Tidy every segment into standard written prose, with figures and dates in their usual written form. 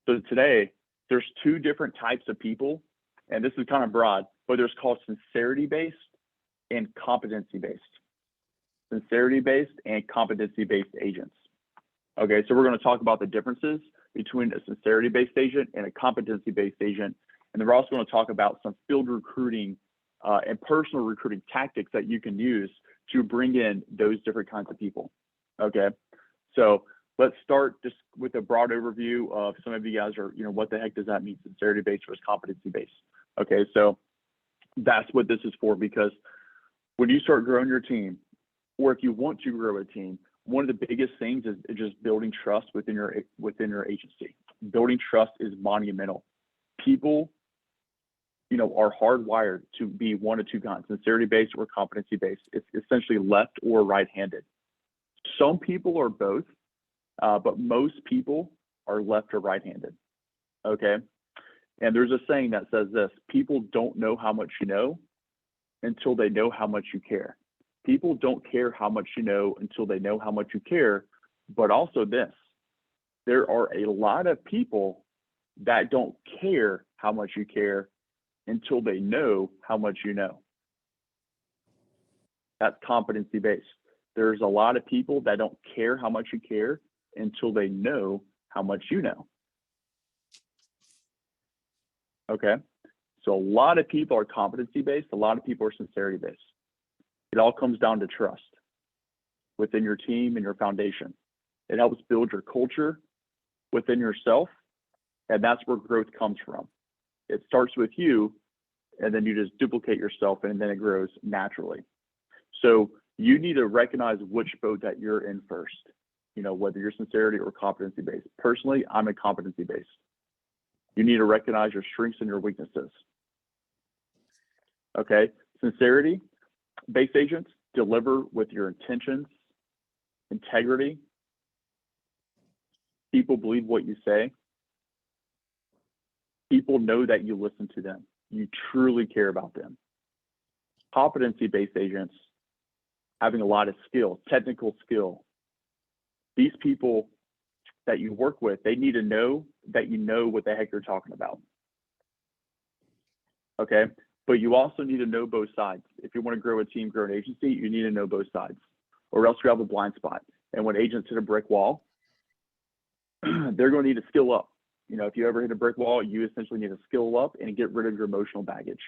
So today, there's two different types of people, and this is kind of broad, but there's called sincerity-based and competency-based. Sincerity-based and competency-based agents. Okay, so we're going to talk about the differences between a sincerity-based agent and a competency-based agent. And then we're also going to talk about some field recruiting and personal recruiting tactics that you can use to bring in those different kinds of people. Okay, so let's start just with a broad overview of some of you guys are, what the heck does that mean, sincerity-based versus competency-based? Okay, so that's what this is for, because when you start growing your team, or if you want to grow a team, one of the biggest things is just building trust within your agency. Building trust is monumental. People, are hardwired to be one of two kinds, sincerity-based or competency-based. It's essentially left or right-handed. Some people are both, but most people are left or right-handed, okay? And there's a saying that says this: people don't know how much you know until they know how much you care. People don't care how much you know until they know how much you care. But also this, there are a lot of people that don't care how much you care until they know how much you know. That's competency-based. There's a lot of people that don't care how much you care until they know how much you know. Okay, so a lot of people are competency-based, a lot of people are sincerity-based. It all comes down to trust within your team and your foundation. It helps build your culture within yourself, and that's where growth comes from. It starts with you, and then you just duplicate yourself, and then it grows naturally. So you need to recognize which boat that you're in first, whether you're sincerity or competency-based. Personally, I'm a competency-based. You need to recognize your strengths and your weaknesses. Okay, sincerity-based agents deliver with your intentions, integrity. People believe what you say. People know that you listen to them. You truly care about them. Competency-based agents having a lot of skill, technical skill. These people that you work with, they need to know that you know what the heck you're talking about. Okay, but you also need to know both sides. If you want to grow a team, grow an agency, you need to know both sides, or else you have a blind spot. And when agents hit a brick wall, they're going to need to skill up. If you ever hit a brick wall, you essentially need to skill up and get rid of your emotional baggage.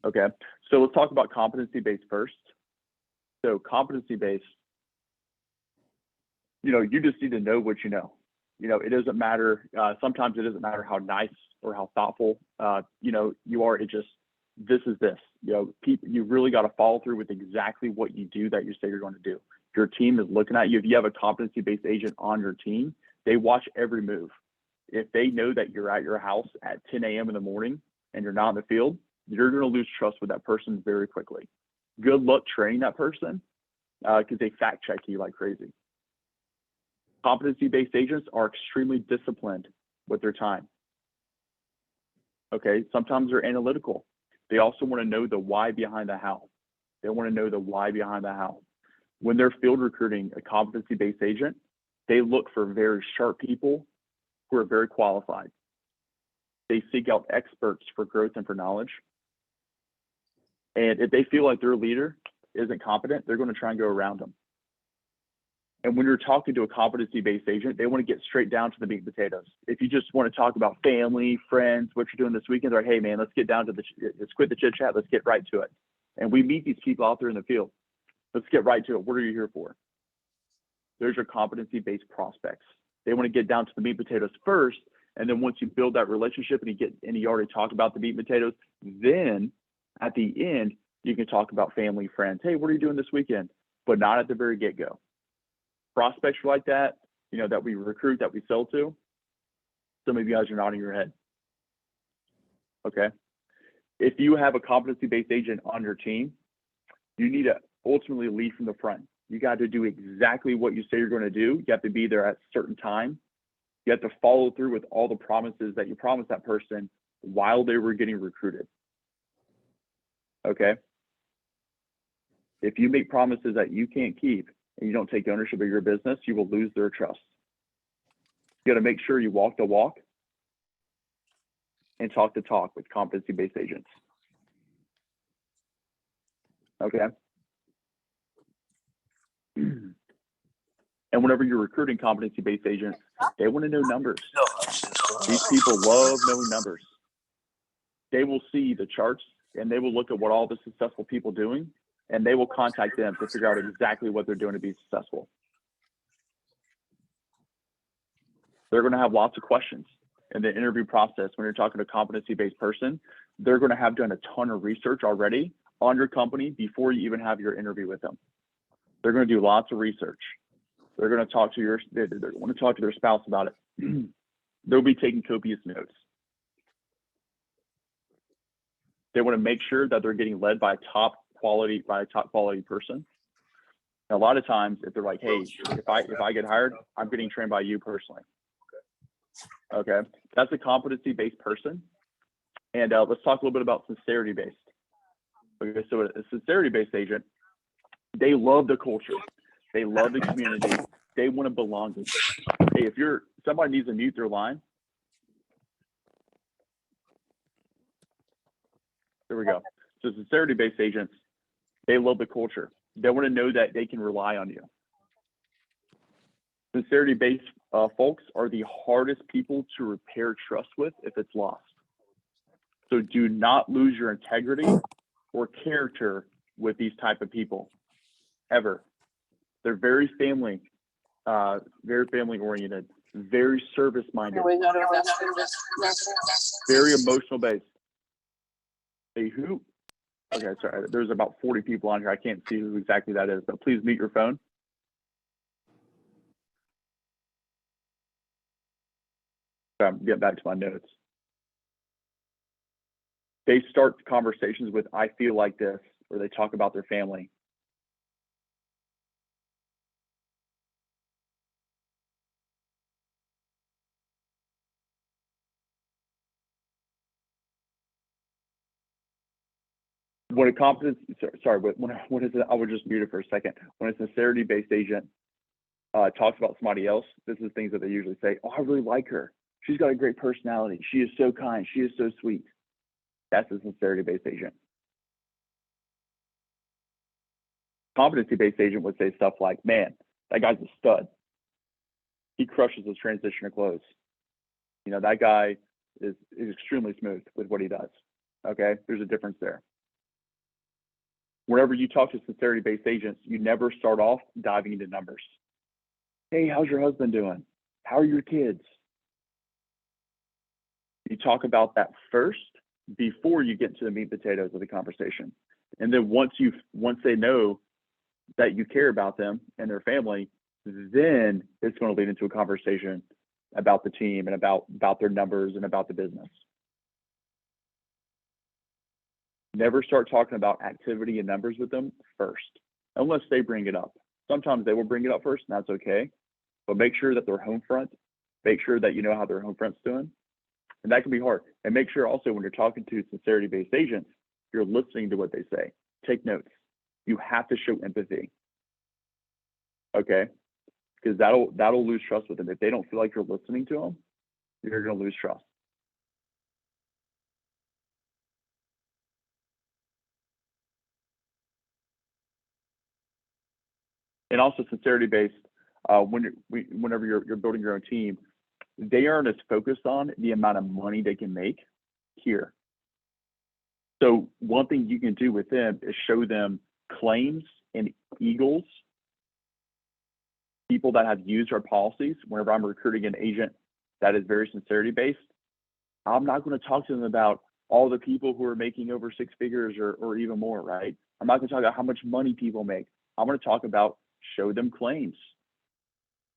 Okay, so let's talk about competency-based first. So competency-based, you just need to know what you know. It doesn't matter. Sometimes it doesn't matter how nice or how thoughtful, you are. It just, this is this. You really got to follow through with exactly what you do that you say you're going to do. Your team is looking at you. If you have a competency-based agent on your team, they watch every move. If they know that you're at your house at 10 a.m. in the morning and you're not in the field, you're going to lose trust with that person very quickly. Good luck training that person because they fact check you like crazy. Competency-based agents are extremely disciplined with their time. Okay, sometimes they're analytical. They also want to know the why behind the how. They want to know the why behind the how. When they're field recruiting a competency-based agent, they look for very sharp people who are very qualified. They seek out experts for growth and for knowledge. And if they feel like their leader isn't competent, they're going to try and go around them. And when you're talking to a competency-based agent, they want to get straight down to the meat and potatoes. If you just want to talk about family, friends, what you're doing this weekend, they're like, hey man, let's get down to let's quit the chit chat, let's get right to it. And we meet these people out there in the field. Let's get right to it. What are you here for? There's your competency-based prospects. They want to get down to the meat and potatoes first, and then once you build that relationship and you already talked about the meat and potatoes, then at the end, you can talk about family, friends. Hey, what are you doing this weekend? But not at the very get-go. Prospects like that, that we recruit, that we sell to, some of you guys are nodding your head. Okay. If you have a competency-based agent on your team, you need to ultimately lead from the front. You got to do exactly what you say you're going to do. You have to be there at a certain time. You have to follow through with all the promises that you promised that person while they were getting recruited. Okay. If you make promises that you can't keep and you don't take ownership of your business, you will lose their trust. You got to make sure you walk the walk and talk the talk with competency-based agents. Okay. And whenever you're recruiting competency-based agents, they want to know numbers. These people love knowing numbers. They will see the charts and they will look at what all the successful people are doing, and they will contact them to figure out exactly what they're doing to be successful. They're going to have lots of questions in the interview process. When you're talking to a competency-based person, they're going to have done a ton of research already on your company before you even have your interview with them. They're going to do lots of research. They're going to talk to they want to talk to their spouse about it. They'll be taking copious notes. They want to make sure that they're getting led by a top quality person. And a lot of times, if they're like, "Hey, if I get hired, I'm getting trained by you personally." Okay, that's a competency-based person. And let's talk a little bit about sincerity-based. Okay, so a sincerity-based agent, they love the culture. They love the community. They want to belong. Hey, if somebody needs to mute their line. There we go. So sincerity-based agents, they love the culture. They want to know that they can rely on you. Sincerity-based folks are the hardest people to repair trust with if it's lost. So do not lose your integrity or character with these type of people, ever. They're very family oriented, very service minded, very emotional based. Hey, who? Okay, sorry. There's about 40 people on here. I can't see who exactly that is, but please mute your phone. I'm getting back to my notes. They start conversations with "I feel like this," or they talk about their family. When a competency, sorry, when is it? I would just mute it for a second. When a sincerity-based agent talks about somebody else, this is things that they usually say. "Oh, I really like her. She's got a great personality. She is so kind. She is so sweet." That's a sincerity-based agent. Competency-based agent would say stuff like, "Man, that guy's a stud. He crushes his transition to close. You know, that guy is extremely smooth with what he does." Okay, there's a difference there. Whenever you talk to sincerity-based agents, you never start off diving into numbers. "Hey, how's your husband doing? How are your kids?" You talk about that first before you get to the meat and potatoes of the conversation. And then once they know that you care about them and their family, then it's going to lead into a conversation about the team and about their numbers and about the business. Never start talking about activity and numbers with them first, unless they bring it up. Sometimes they will bring it up first, and that's okay. But make sure that their home front, make sure that you know how their home front's doing. And that can be hard. And make sure also when you're talking to sincerity-based agents, you're listening to what they say. Take notes. You have to show empathy. Okay? Because that'll lose trust with them. If they don't feel like you're listening to them, you're going to lose trust. And also sincerity-based, whenever you're building your own team, they aren't as focused on the amount of money they can make here. So one thing you can do with them is show them claims and eagles, people that have used our policies. Whenever I'm recruiting an agent that is very sincerity-based, I'm not going to talk to them about all the people who are making over 6 figures or even more, right? I'm not going to talk about how much money people make. I'm going to talk about show them claims.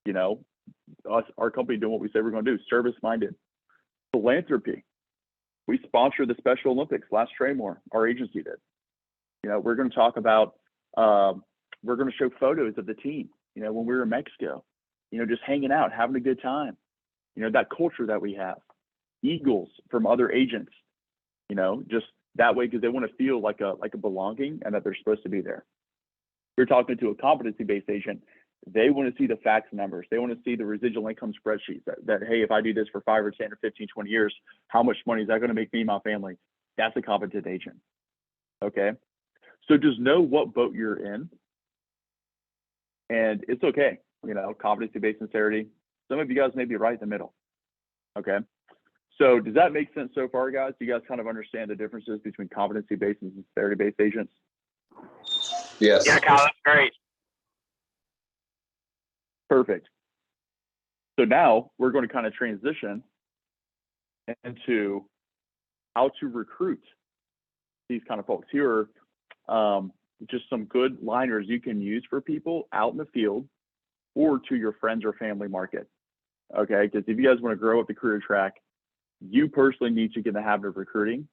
You know, our company doing what we say we're going to do, service-minded. Philanthropy. We sponsor the Special Olympics last Traymore, our agency did. You know, we're going to talk about, we're going to show photos of the team, you know, when we were in Mexico, you know, just hanging out, having a good time, you know, that culture that we have. Eagles from other agents, you know, just that way, because they want to feel like a belonging and that they're supposed to be there. You're talking to a competency-based agent, They want to see the facts and numbers. They want to see the residual income spreadsheets that, hey, if I do this for 5 or 10 or 15, 20 years, how much money is that going to make me and my family? That's a competent agent. Okay. So just know what boat you're in. And it's okay. Competency-based sincerity. Some of you guys may be right in the middle. Okay. So does that make sense so far, guys? Do you guys kind of understand the differences between competency-based and sincerity-based agents? Yes. Yeah, Kyle, that's great. Perfect. So now we're going to kind of transition into how to recruit these kind of folks. Here are just some good liners you can use for people out in the field or to your friends or family market. Okay, because if you guys want to grow up the career track, you personally need to get in the habit of recruiting.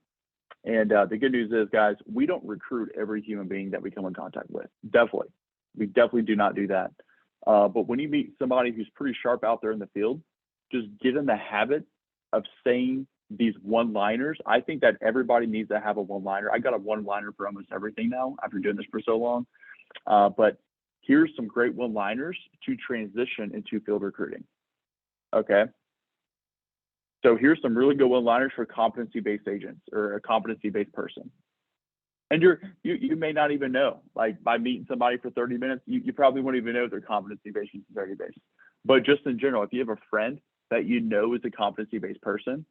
And the good news is, guys, we don't recruit every human being that we come in contact with. We definitely do not do that. But when you meet somebody who's pretty sharp out there in the field, just get in the habit of saying these one-liners. I think that everybody needs to have a one-liner. I got a one-liner for almost everything now after doing this for so long. But here's some great one-liners to transition into field recruiting. Okay. So here's some really good one-liners for competency-based agents or a competency-based person. And you may not even know, like by meeting somebody for 30 minutes, you probably won't even know they're competency-based and sincerity-based. But just in general, if you have a friend that you know is a competency-based person,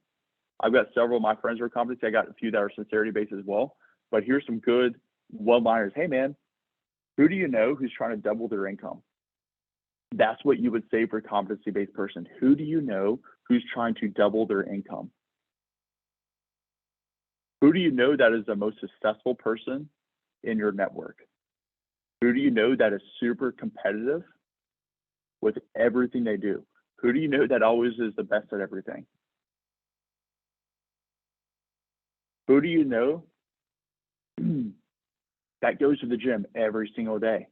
I've got several of my friends who are competency. I got a few that are sincerity-based as well. But here's some good one-liners. Hey, man, who do you know who's trying to double their income? That's what you would say for a competency-based person. Who do you know who's trying to double their income? Who do you know that is the most successful person in your network? Who do you know that is super competitive with everything they do? Who do you know that always is the best at everything? Who do you know that goes to the gym every single day?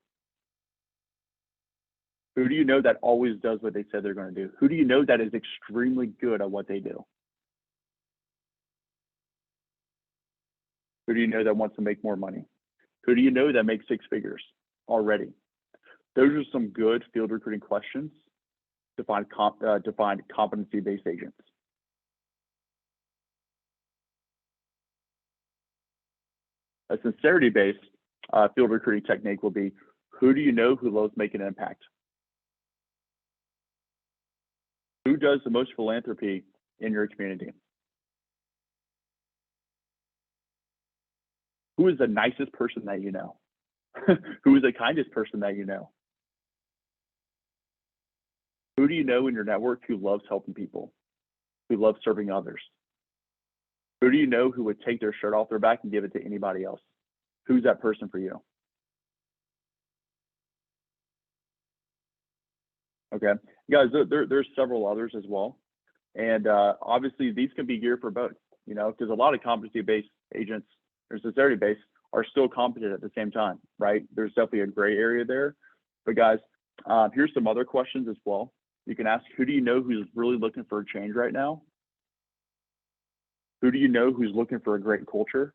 Who do you know that always does what they said they're going to do? Who do you know that is extremely good at what they do? Who do you know that wants to make more money? Who do you know that makes 6 figures already? Those are some good field recruiting questions to find competency-based agents. A sincerity-based field recruiting technique will be, who do you know who loves making an impact? Who does the most philanthropy in your community? Who is the nicest person that you know? Who is the kindest person that you know? Who do you know in your network who loves helping people, who loves serving others? Who do you know who would take their shirt off their back and give it to anybody else? Who's that person for you? Okay, guys, there's several others as well. And obviously these can be geared for both, because a lot of competency-based agents or sincerity-based are still competent at the same time, right? There's definitely a gray area there. But guys, here's some other questions as well. You can ask, who do you know who's really looking for a change right now? Who do you know who's looking for a great culture?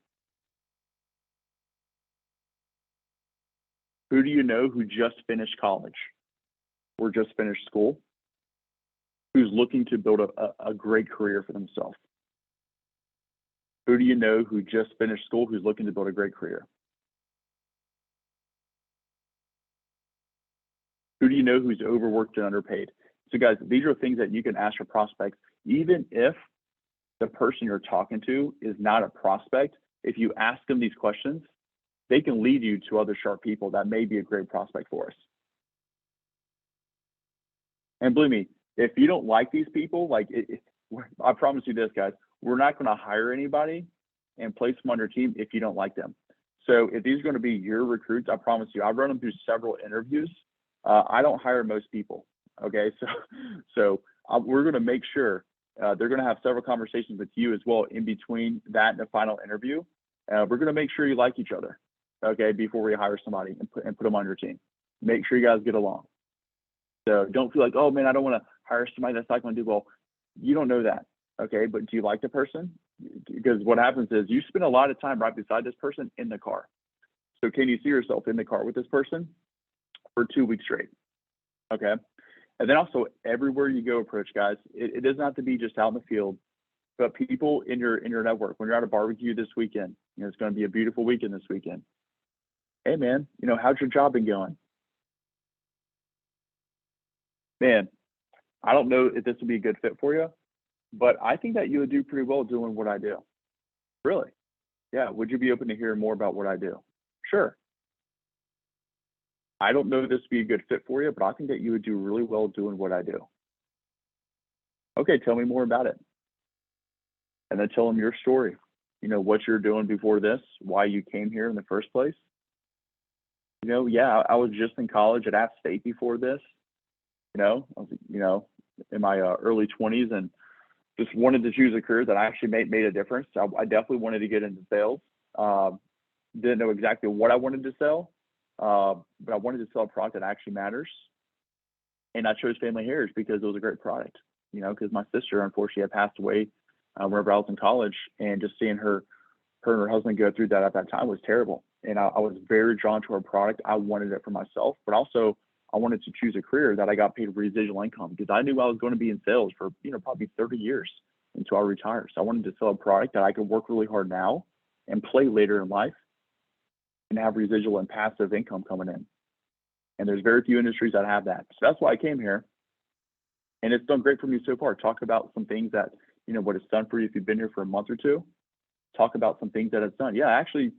Who do you know who just finished college or just finished school? Who's looking to build a great career for themselves? Who do you know who just finished school who's looking to build a great career? Who do you know who's overworked and underpaid? So guys, these are things that you can ask your prospects, even if the person you're talking to is not a prospect. If you ask them these questions, they can lead you to other sharp people that may be a great prospect for us. And believe me, if you don't like these people, I promise you this, guys, we're not going to hire anybody and place them on your team if you don't like them. So if these are going to be your recruits, I promise you, I've run them through several interviews. I don't hire most people. Okay, so we're going to make sure they're going to have several conversations with you as well in between that and the final interview. We're going to make sure you like each other, okay, before we hire somebody and put them on your team. Make sure you guys get along. So don't feel like, oh man, I don't want to hire somebody that's not going to do well. You don't know that, okay? But do you like the person? Because what happens is you spend a lot of time right beside this person in the car. So can you see yourself in the car with this person for 2 weeks straight? Okay. And then also everywhere you go approach, guys, it doesn't have to be just out in the field, but people in your network. When you're at a barbecue this weekend, it's going to be a beautiful weekend this weekend. Hey man, how's your job been going? Man, I don't know if this would be a good fit for you, but I think that you would do pretty well doing what I do. Really? Yeah. Would you be open to hearing more about what I do? Sure. I don't know if this would be a good fit for you, but I think that you would do really well doing what I do. Okay, tell me more about it. And then tell them your story. What you're doing before this, why you came here in the first place. Yeah, I was just in college at App State before this. I was, in my early 20s and just wanted to choose a career that actually made a difference. I definitely wanted to get into sales. Didn't know exactly what I wanted to sell, but I wanted to sell a product that actually matters. And I chose Family Heritage because it was a great product. Because my sister unfortunately had passed away whenever I was in college, and just seeing her and her husband go through that at that time was terrible. And I was very drawn to her product. I wanted it for myself, but also I wanted to choose a career that I got paid residual income because I knew I was going to be in sales for probably 30 years until I retire. So I wanted to sell a product that I could work really hard now and play later in life and have residual and passive income coming in. And there's very few industries that have that. So that's why I came here. And it's done great for me so far. Talk about some things that, what it's done for you if you've been here for a month or two. Talk about some things that it's done. Yeah, actually,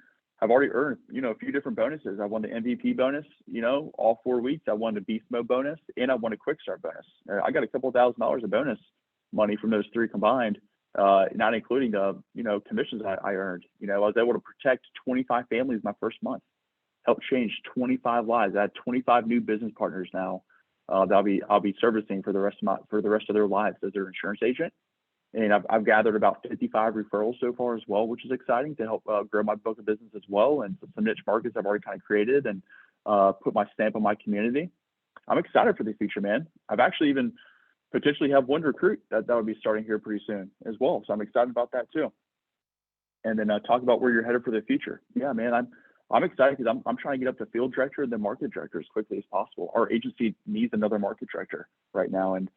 I've already earned, a few different bonuses. I won the MVP bonus, all 4 weeks. I won the beast mode bonus, and I won a quick start bonus. I got a couple $1,000s of bonus money from those three combined, not including the, commissions I earned. I was able to protect 25 families my first month, helped change 25 lives. I had 25 new business partners now that I'll be servicing for the rest of their lives as their insurance agent. And I've gathered about 55 referrals so far as well, which is exciting to help grow my book of business as well. And some niche markets I've already kind of created and put my stamp on my community. I'm excited for the future, man. I've actually even potentially have one recruit that will be starting here pretty soon as well. So I'm excited about that too. And then talk about where you're headed for the future. Yeah, man, I'm excited because I'm trying to get up to field director and then market director as quickly as possible. Our agency needs another market director right now. And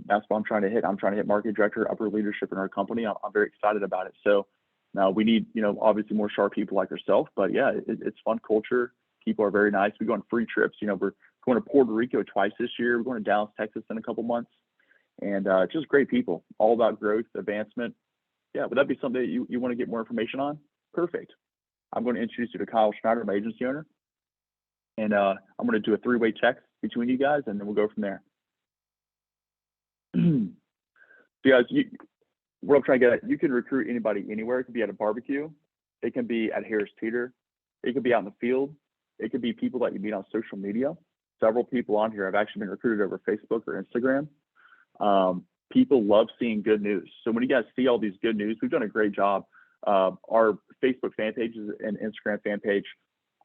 that's what I'm trying to hit. I'm trying to hit market director, upper leadership in our company. I'm very excited about it. So now we need, obviously more sharp people like yourself, but yeah, it's fun culture. People are very nice. We go on free trips. We're going to Puerto Rico twice this year. We're going to Dallas, Texas in a couple months, and just great people, all about growth, advancement. Yeah. Would that be something that you want to get more information on? Perfect. I'm going to introduce you to Kyle Schneider, my agency owner. And I'm going to do a 3-way text between you guys, and then we'll go from there. So guys, what I'm trying to get at, you can recruit anybody anywhere. It could be at a barbecue. It can be at Harris Teeter. It could be out in the field. It could be people that you meet on social media. Several people on here have actually been recruited over Facebook or Instagram. People love seeing good news. So when you guys see all these good news, we've done a great job. Our Facebook fan pages and Instagram fan page,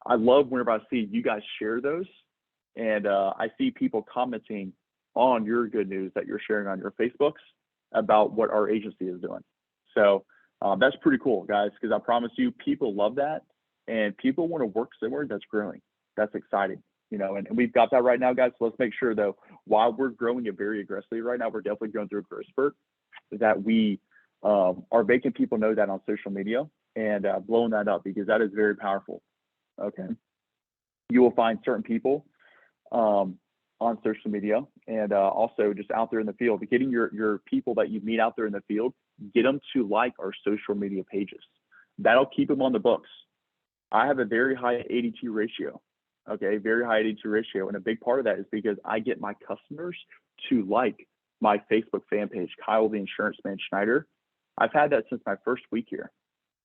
I love whenever I see you guys share those. And I see people commenting on your good news that you're sharing on your Facebooks about what our agency is doing. So that's pretty cool, guys, because I promise you, people love that. And people want to work somewhere that's growing. That's exciting, and we've got that right now, guys. So let's make sure, though, while we're growing it very aggressively right now, we're definitely going through a growth spurt, that we are making people know that on social media and blowing that up, because that is very powerful. Okay. You will find certain people on social media and also just out there in the field, getting your people that you meet out there in the field, get them to like our social media pages. That'll keep them on the books. I have a very high 82 ratio. Okay, very high 82 ratio. And a big part of that is because I get my customers to like my Facebook fan page, Kyle the Insurance Man Schneider. I've had that since my first week here.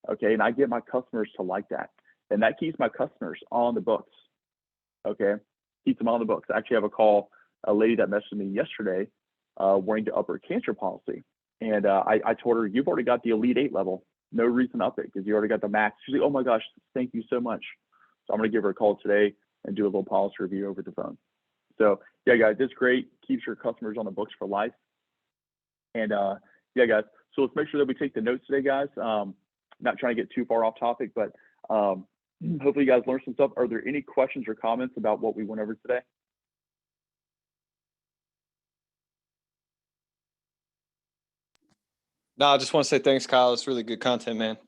Okay, and I get my customers to like that. And that keeps my customers on the books. Okay, keeps them on the books. I actually have a lady that messaged me yesterday wanting to up her cancer policy. And I told her, you've already got the Elite 8 level. No reason to up it because you already got the max. She's like, oh my gosh, thank you so much. So I'm going to give her a call today and do a little policy review over the phone. So yeah, guys, it's great. Keeps your customers on the books for life. And yeah, guys, so let's make sure that we take the notes today, guys. Not trying to get too far off topic, but hopefully you guys learned some stuff. Are there any questions or comments about what we went over today? No, I just want to say thanks, Kyle. It's really good content, man.